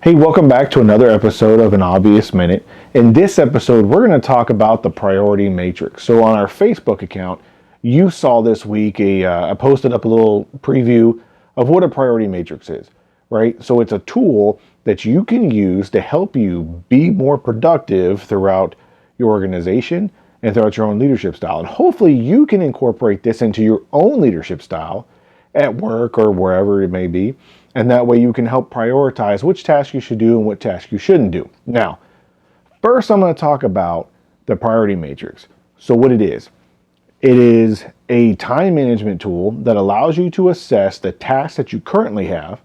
Hey, welcome back to another episode of An Obvious Minute. In this episode, we're going to talk about the priority matrix. So on our Facebook account, you saw this week, I posted up a little preview of what a priority matrix is, right? So it's a tool that you can use to help you be more productive throughout your organization and throughout your own leadership style. And hopefully you can incorporate this into your own leadership style at work or wherever it may be. And that way you can help prioritize which tasks you should do and what tasks you shouldn't do. Now, first I'm going to talk about the priority matrix. So what it is a time management tool that allows you to assess the tasks that you currently have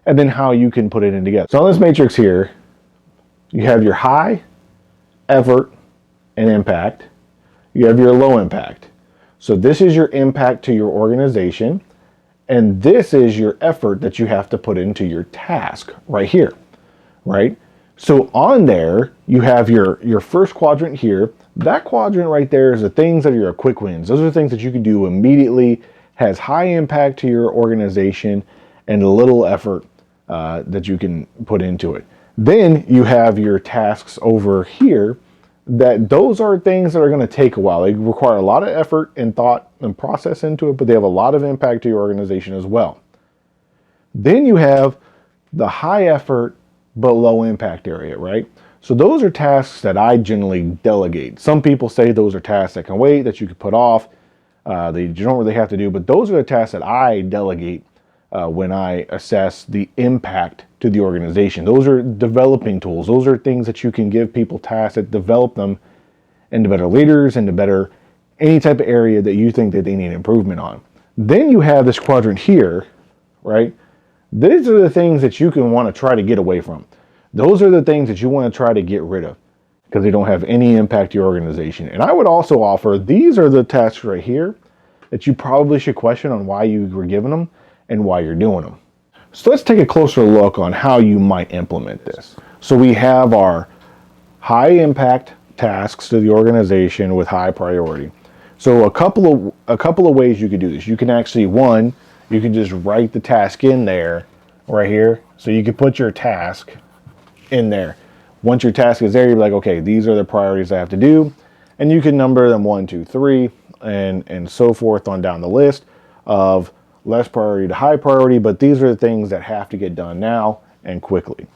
and then how you can put it in together. So on this matrix here, you have your high, effort, and impact. You have your low impact. So this is your impact to your organization. And this is your effort that you have to put into your task right here, right? So on there, you have your first quadrant here. That quadrant right there is the things that are your quick wins. Those are the things that you can do immediately, has high impact to your organization, and a little effort that you can put into it. Then you have your tasks over here that those are things that are going to take a while. They require a lot of effort and thought and process into it, but they have a lot of impact to your organization as well. Then you have the high effort but low impact area, right? So those are tasks that I generally delegate. Some people say those are tasks that can wait, that you could put off, that you don't really have to do, but those are the tasks that I delegate when I assess the impact to the organization. Those are developing tools. Those are things that you can give people tasks that develop them into better leaders, into better any type of area that you think that they need improvement on. Then you have this quadrant here, right? These are the things that you can want to try to get away from. Those are the things that you want to try to get rid of because they don't have any impact to your organization. And I would also offer, these are the tasks right here that you probably should question on why you were given them and why you're doing them. So let's take a closer look on how you might implement this. So we have our high impact tasks to the organization with high priority. So a couple of ways you could do this. You can actually, you can just write the task in there right here. So you can put your task in there. Once your task is there, you're like, okay, these are the priorities I have to do. And you can number them 1, 2, 3, and so forth on down the list of less priority to high priority, but these are the things that have to get done now and quickly.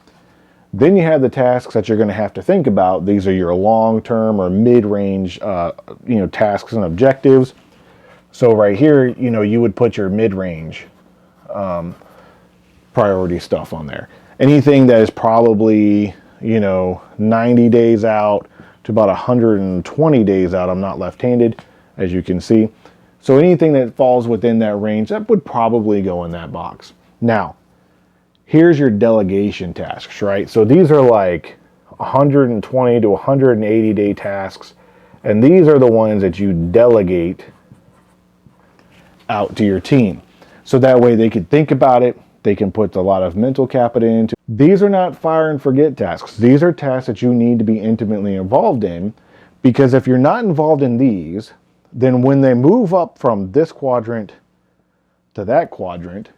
Then you have the tasks that you're going to have to think about. These are your long-term or mid-range, tasks and objectives. So right here, you would put your mid-range priority stuff on there. Anything that is probably, 90 days out to about 120 days out. I'm not left-handed, as you can see. So anything that falls within that range, that would probably go in that box. Now, here's your delegation tasks, right? So these are like 120 to 180 day tasks. And these are the ones that you delegate out to your team. So that way they can think about it. They can put a lot of mental capital into. These are not fire and forget tasks. These are tasks that you need to be intimately involved in, because if you're not involved in these, then when they move up from this quadrant to that quadrant,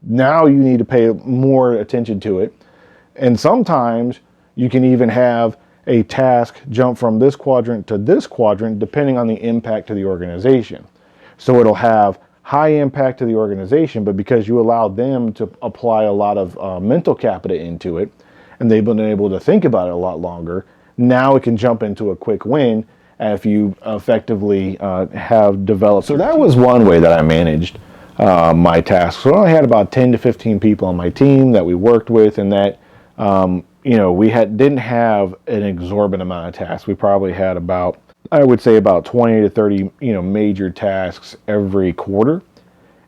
now you need to pay more attention to it. And sometimes you can even have a task jump from this quadrant to this quadrant, depending on the impact to the organization. So it'll have high impact to the organization, but because you allow them to apply a lot of mental capital into it, and they've been able to think about it a lot longer, now it can jump into a quick win if you effectively have developed. So that was one way that I managed my tasks. So I had about 10 to 15 people on my team that we worked with, and that we didn't have an exorbitant amount of tasks. We probably had about 20 to 30 major tasks every quarter,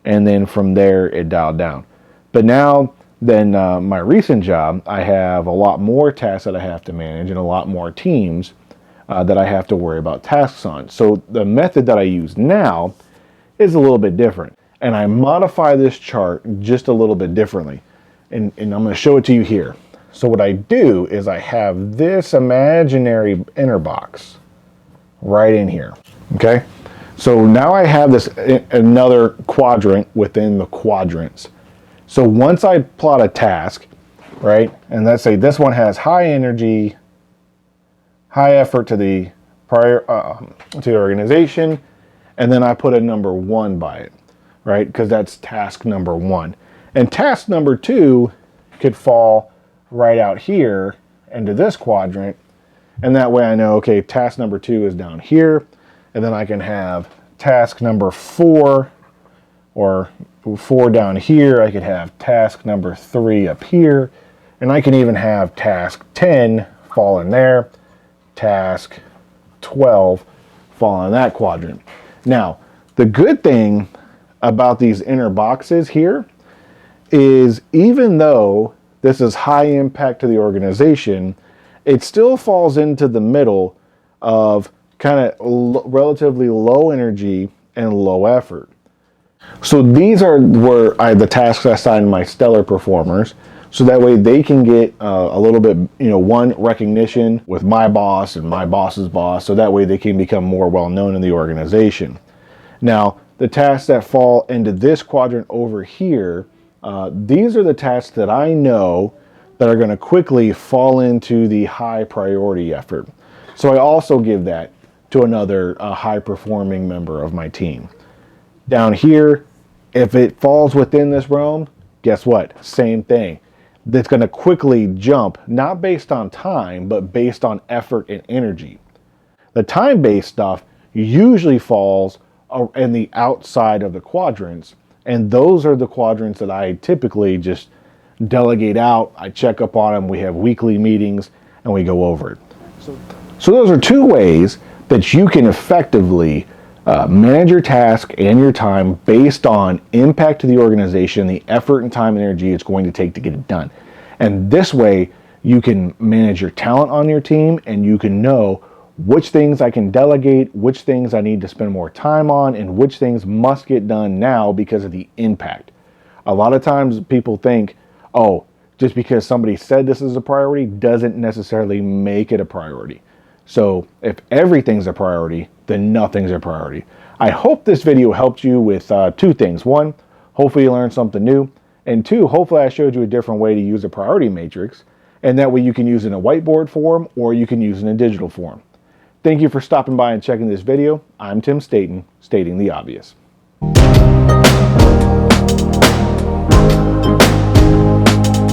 and then from there it dialed down. But now then my recent job, I have a lot more tasks that I have to manage and a lot more teams that I have to worry about tasks on. So the method that I use now is a little bit different. And I modify this chart just a little bit differently. And I'm going to show it to you here. So what I do is I have this imaginary inner box right in here. Okay? So now I have this another quadrant within the quadrants. So once I plot a task, right? And let's say this one has high energy, high effort to the to the organization, and then I put a number 1 by it, right? Because that's task number 1. And task number 2 could fall right out here into this quadrant, and that way I know, okay, task number 2 is down here, and then I can have task number 4, or 4 down here. I could have task number 3 up here, and I can even have task 10 fall in there, task 12 fall in that quadrant. Now, the good thing about these inner boxes here is even though this is high impact to the organization, it still falls into the middle of kind of relatively low energy and low effort. So these were the tasks I assigned my stellar performers, so that way they can get a little bit, one, recognition with my boss and my boss's boss, so that way they can become more well known in the organization. Now, the tasks that fall into this quadrant over here, these are the tasks that I know that are going to quickly fall into the high priority effort. So I also give that to another high performing member of my team. Down here, if it falls within this realm, guess what? Same thing. That's going to quickly jump, not based on time, but based on effort and energy. The time-based stuff usually falls in the outside of the quadrants, and those are the quadrants that I typically just delegate out. I check up on them. We have weekly meetings, and we go over it. So those are 2 ways that you can effectively manage your task and your time based on impact to the organization, the effort and time and energy it's going to take to get it done. And this way, you can manage your talent on your team, and you can know which things I can delegate, which things I need to spend more time on, and which things must get done now because of the impact. A lot of times people think, oh, just because somebody said this is a priority doesn't necessarily make it a priority. So if everything's a priority, then nothing's a priority. I hope this video helped you with 2 things. 1, hopefully you learned something new. And 2, hopefully I showed you a different way to use a priority matrix. And that way you can use it in a whiteboard form, or you can use it in a digital form. Thank you for stopping by and checking this video. I'm Tim Staten, stating the obvious.